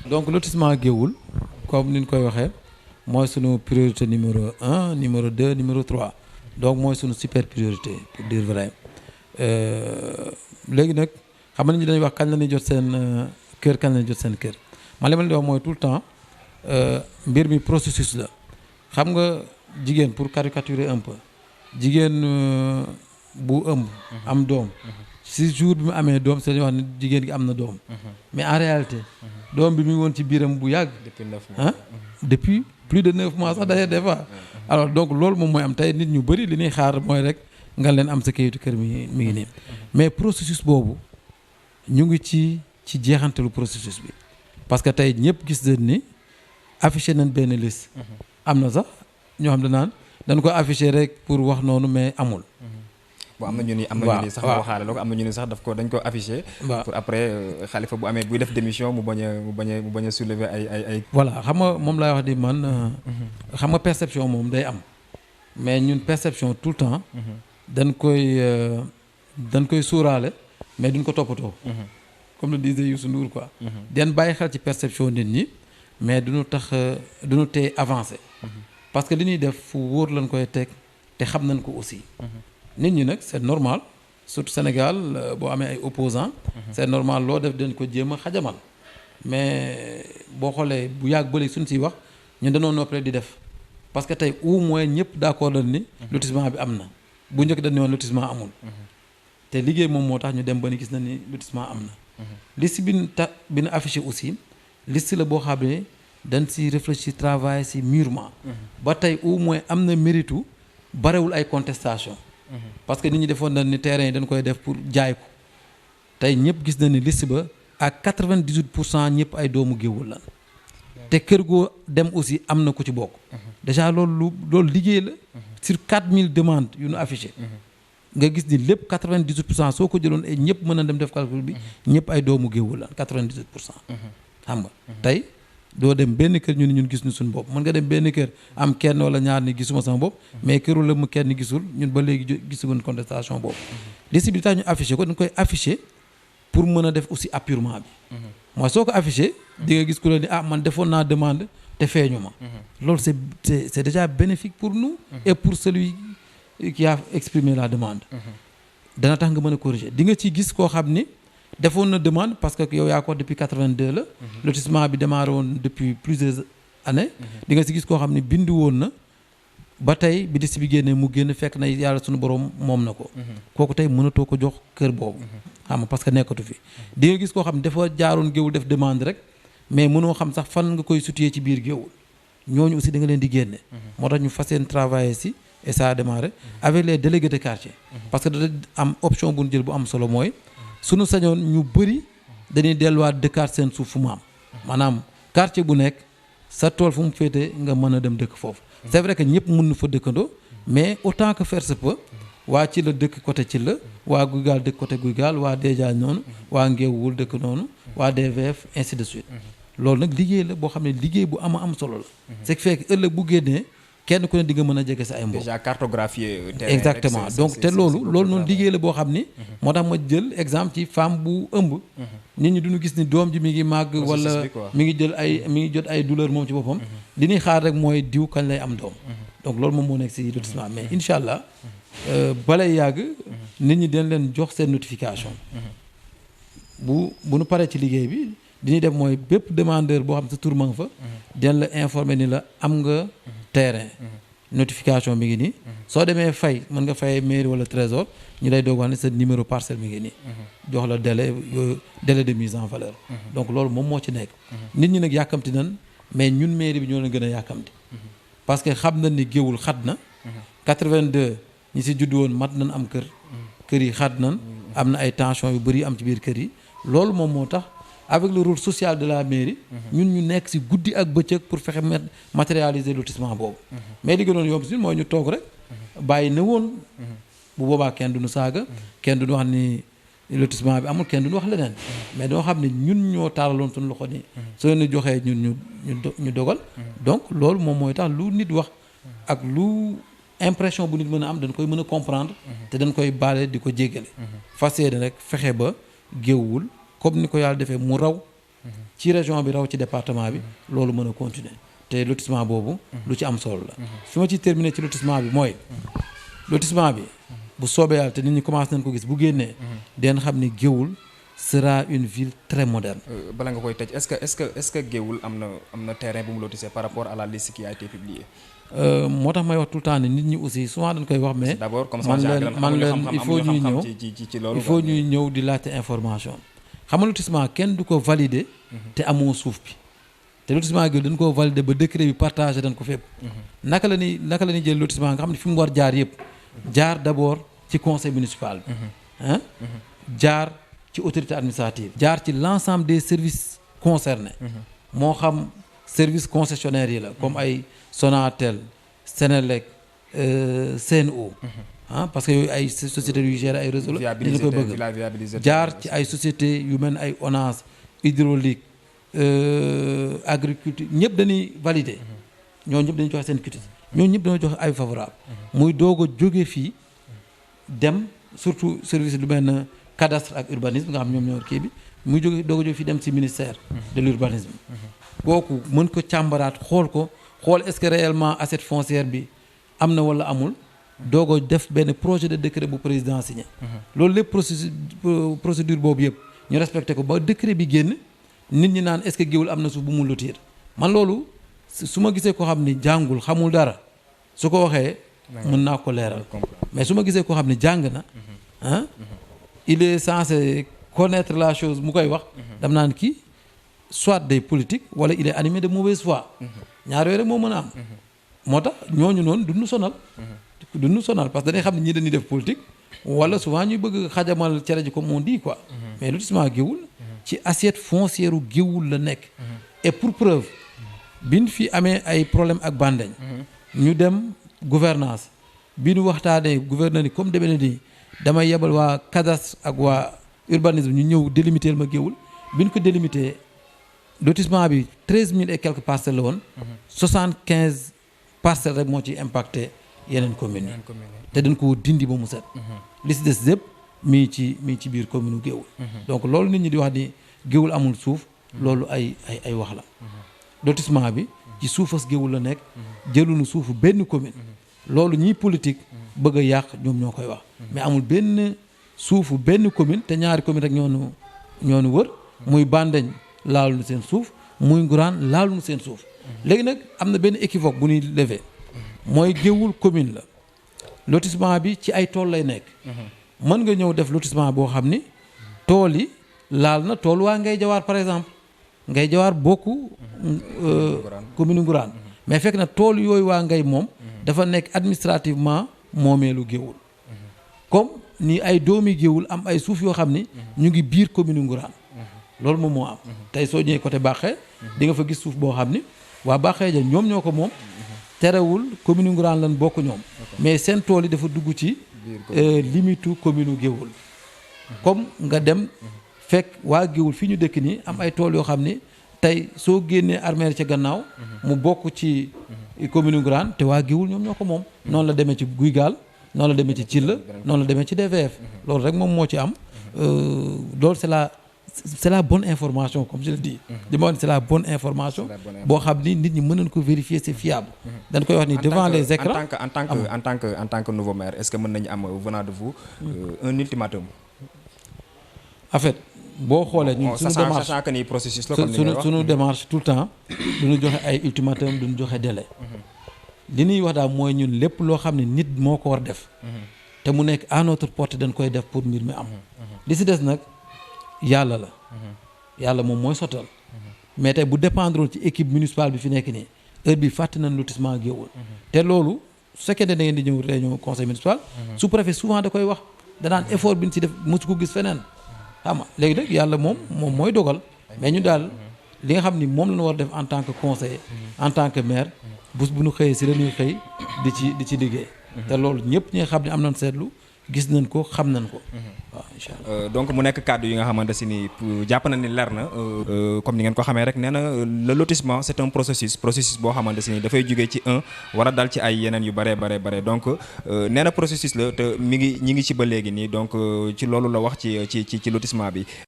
donc lotissement Géoul comme ni ñu koy waxee mooy sunu priorité numéro 1 numéro 2 numéro 3 donc mooy sunu super priorité pour dire vrai léegi nag xam nañu dañuy wax kañ la ñuy jot seen kër kañ la ñuy jot seen kër man li ma leen di wax mooy tout le temps mbir mi processus la xam nga jigéen pour caricaturer un peu jigéen bu ëmb am doom si jour bi mu amee doom c'est dañuy wax ne jigéen gi am na doom mais en réalité doom bi mu ngi woon ci biiram bu yàgg depuis plus de 9 mois sax d'ailleurs des fois alors donc loolu moom mooy am tey nit ñu bëri li ñuy xaar mooy rek nga leen am sa kayitu kër mi ngi nii mais processus boobu ñu ngi ci jeexantalu processus bi parce que tey ñëpp gis nañ ni affiché nañ benn liste am na sax ñoo xam ne naan dañ ko affiché rek pour wax noonu mais amul bon am na ñu ni sax ma waxaale loo ko am na ñu ni sax dañ ko affiché pour après Khalifa bu amee buy def démission mu bañ a soulever ay voilà xam nga moom laay wax di man xam nga perception moom day am mais ñun perception tout le temps dañ koy suuraale mais duñ ko toppatoo comme le disait Youssou Ndour quoi den bàyyi xel ci perception nit ñi mais duñu tey avancé parce que li ñuy def fu wóor lañ koy teg te xam nañ ko aussi nit ñi nag c'est normal surtout Sénégal boo amee ay opposants c'est normal loo def dañ ko jéem a xajamal mais boo xoolee bu yàgg ba léegi suñ siy wax ñun dañoo noppale di def parce que tey au moins ñëpp d'accord nañ ni lotissement bi am na bu njëkk dañ ne woon lotissement amul te liggéey moom moo tax ñu dem ba ni gis na ni lotissement am na liste bi ñu affiché aussi liste la boo xam ne dañ si réfléchir travailler si mûrement ba tey au moins am na méritu barewul ay contestation parce que nit ñi defoon nañ ni terrain yi dañ koy def pour jaay ko tey ñëpp gis na ni liste ba ak 98% ñëpp ay doomu Géoul lan te kër goo dem aussi am na ku ci bokk déjà loolu liggéey la sur 4000 demandes yu ñu affiché nga gis ni lépp 98% soo ko jëloon ay ñëpp mën a dem def calcul bi ñëpp ay doomu Géoul lan 98% xam nga tey doo dem benn kër ñu ni ñun gis ñu suñu bopp mën nga dem benn kër am kenn wala ñaar ni gisuma sama bopp mais këru la mu kenn gisul ñun ba léegi gisugoon contestation boobu liste bi tax ñu affiché ko dañ koy affiché pour mën a def aussi appurement bi mooy soo ko affiché di nga gis ku la ni man defoon naa demande te feeñu ma loolu c'est déjà bénéfique pour nous et pour celui qui a exprimé la demande dana tax nga mën a corriger di nga ci gis koo xam ni defoon na demande parce que yow yaa ko depuis 82 la lotissement bi démarré woon depuis plusieurs années di nga si gis koo xam ne bindu woon na ba tey bi liste bi génnee mu génn fekk na yàlla suñu borom moom na ko kooku tey mënatoo ko jox kër boobu xam nga parce que nekkatu fi di nga gis koo xam ne dafa jaaroon Géoul def demande rek mais mënoo xam sax fan nga koy situer ci biir Géoul ñooñu aussi da nga leen di génne moo tax ñu fas yéene travailler si et ça a démarré avec les délégués de quartier parce que da am option bu ñu jël bu am solo mooy suñu sañoon ñu bëri dañuy delluwaat dëkkaat seen suuf fu mu am maanaam quartier bu nekk sa tool fu mu féete nga mën a dem dëkk foofu c'est vrai que ñëpp mën na fa dëkkandoo mais autant que faire se peut waa ci la dëkk côté ci la waa Guy Gaal dëkk côté Guy Gaal waa déjà noonu waa Géoul dëkk noonu waa DVF ainsi de suite loolu nag liggéey la boo xam ne liggéey bu am solo la c'est que fekk ëllëg bu génnee kenn ku ne di nga mën a jege sa ay mbokk déjà cartographier terrain exactement donc te loolu noonu liggéey la boo xam ni moo tax ma jël exemple ci femme bu ëmb nit ñi duñu gis ni doom ji mi ngi màgg wala mi ngi jot ay douleur moom ci boppam li ñuy xaar rek mooy diw kañ lay am doom donc loolu moom moo nekk si lotissement mais incha allah balay yàgg nit ñi dañ leen jox seen notification bu nu paree ci liggéey bi li ñuy def mooy bépp demandeur boo xam sa tur ma nga fa dañ la informer ni la am nga terrain notification mi ngi nii soo demee fay mën nga fay mairie wala trésor ñu lay doog wax ne sa numéro parcelle mi ngi nii jox la délai de mise en valeur donc loolu moom moo ci nekk nit ñi nag yàkkamti nan mais ñun mairie bi ñoo leen gën a yàkkamti parce que xam nañ ni Géoul xat na 82 ñi si judd woon mat nañ am kër yi xat nañ am na ay tension yu bëri am ci biir kër yi loolu moom moo tax avec le rôle social de la mairie ñun ñu nekk ci guddi ak bëccëg pour fexe matérialiser lotissement boobu mais li gënoon yomb si mooy ñu toog rek bàyyi ne woon bu boobaa kenn duñu saaga kenn duñu wax ni lotissement bi amul kenn duñu wax leneen mais doo xam ne ñun ñoo taaraloon suñu loxo ni soo ñu joxee ñun ñu dogal donc loolu moom mooy tax lu nit wax ak lu impression bu nit mën a am dañ koy mën a comprendre te dañ koy baale di ko jéggale fas yéene rek fexe ba Géoul comme ni ko yàlla defee mu raw ci région bi raw ci département bi loolu mën a continuer te lotissement boobu lu ci am solo la fi ma ci terminer ci lotissement bi mooy lotissement bi bu soobee yàlla te nit ñi commencé nañ ko gis bu génnee den xam ni Géoul sera une ville très moderne. bala nga koy tëj est-ce que Géoul am na terrain bu mu lotissé par rapport à la liste qui a été publiée. moo tax may wax tout le temps ne nit ñi aussi souvent dañ koy wax mais. d'abord comme ça man leen il faut ñuy ñëw di laajte information. xam nga lotissement kenn du ko valider. te amoo suuf bi. te lotissement Géoul dañ koo valider ba décret bi partagé dañ ko fépp. naka la ñuy jël lotissement nga xam ne fi mu war jaar yëpp. jaar d'abord ci conseil municipal bi. jaar ci autorité administrative. jaar ci l'ensemble des services concernés. moo xam service concessionnaire yi la comme ay Sonatel Senelec CNO. parce que yooyu ay sociétés yu gèrent ay réseau la dañu koy bëgg jaar ci ay sociétés yu mel ne ay ONAS hydraulique agriculture ñëpp dañuy valider. ñooñu ñëpp dañuy joxe seen quitus ñooñu ñëpp dañoo joxe ay favorable muy doog a jóge fii dem surtout service lu mel ne cadastre ak urbanisme nga xam ñoom ñoo kii bi muy doog a jóge fii dem ci ministère de l'urbanisme kooku mën ko càmbaraat xool est-ce que réellement assiette foncière bi am na wala amul doog a def benn projet de décret bu président signé loolu lépp procédure boobu yëpp ñu respecté ko ba décret bi génn nit ñi naan est-ce que Géoul am na suuf bu mu lotir man loolu su ma gisee koo xam ni jàngul xamul dara su ko waxee mën naa ko leeral mais su ma gisee koo xam ne jàng na il est censé connaître la chose mu koy wax dam naan kii soit des politiques wala il est animé de mauvaise foi ñaar yooyu rek moo mën a am moo tax ñooñu noonu duñu sonal parce que dañuy xam ne ñii dañuy def politique wala souvent ñuy bëgg xajamal cere ji comme on dit quoi mais lotissement Géoul ci assiette foncière u Géoul la nekk et pour preuve biñ fi amee ay problème ak Bandeñ ñu dem gouvernance bi ñu waxtaanee gouverneur ni comme demee na nii damay yebal waa cadastre ak waa urbanisme ñu ñëw délimiter ma Géoul bi ñu ko délimiter lotissement bi 13000 et quelques parcelles la woon 75 parcelles rek moo ci impacté yeneen communes yi te dañ ko dindi ba mu set li si des yëpp mi ci biir commune Géoul donc loolu nit ñi di wax ni Géoul amul suuf loolu ay wax la lotissement bi ci suufas Géoul la nekk jëluñu suufu benn commune loolu ñiy politique bëgg a yàq ñoom ñoo koy wax mais amul benn suufu benn commune te ñaari commune rek ñoonu wër muy Bandeñ laaluñu seen suuf muy Ngourane laaluñu seen suuf léegi nag am na benn équivoque bu ñuy lever mooy Géoul commune la lotissement bi ci ay tool lay nekk mën nga ñëw def lotissement boo xam ni tool yi laal na tool waa Ngay Jawaar par exemple Ngay Jawaar bokku commune Ngourane mais fekk na tool yooyu waa Ngay moom dafa nekk administrativement moomeelu Géoul comme ni ay doomi Géoul am ay suuf yoo xam ni ñu ngi biir commune Ngourane loolu moom moo am tey soo ñëwee côté Baxee di nga fa gis suuf boo xam ni waa Baxee ja ñoom ñoo ko moom terewul commune Ngourane lan bokk ñoom mais seen tool yi dafa dugg ci limitu commune Géoul comme nga dem fekk waa Géoul fi ñu dëkk nii am ay tool yoo xam ni tey soo génnee armée ca gannaaw mu bokk ci commune Ngourane te waa Géoul ñoom ñoo ko moom noonu la demee ci Guy Gaal noonu la demee ci Thilla noonu la demee ci DVF loolu rek moom moo ci am loolu c'est la bonne information comme je le dis dama wax c'est la bonne information boo xam ni nit ñi mën nañ ko vérifier c'est fiable dañ koy wax ni devant les écrans en tant que nouveau maire est-ce que mën nañu am venant de vous un ultimatum en fait boo xoolee ñun suñu démarche sachant que ni processus la comme ni ngay wax suñu démarche tout le temps duñu joxe ay ultimatum duñu joxe délai li ñuy wax daal mooy ñun lépp loo xam ne nit moo ko war def te mu nekk à notre portée dañ koy def pour mbir mi am li si des nag yàlla la yàlla moom mooy sottal mais tey bu dépendre ci équipe municipale bi fi nekk nii heure bi fàtte nañ lotissement Géoul te loolu su fekkee ne da ngeen di ñëw réunion conseil municipal sous-préfet souvent da koy wax danaan effort bi ñu ci def mosu ko gis feneen xam nga léegi nag yàlla moom mooy dogal mais ñu daal li nga xam ni moom la ñu war a def en tant que conseiller en tant que maire bés bu ñu xëyee si la ñuy xëy di ci liggéey te loolu ñëpp ñi nga xam ne am nañ seetlu gis nañ ko xam nañ ko waaw incha allah donc mu nekk kàddu yi nga xamante si ni jàpp na ni leer na comme ni ngeen ko xamee rek nee na le lotissement c'est un processus boo xamante si ni dafay jógee ci war a dal ci ay yeneen yu bare donc nee na processus la te ñi ngi ci ba léegi nii donc ci loolu la wax ci lotissement bi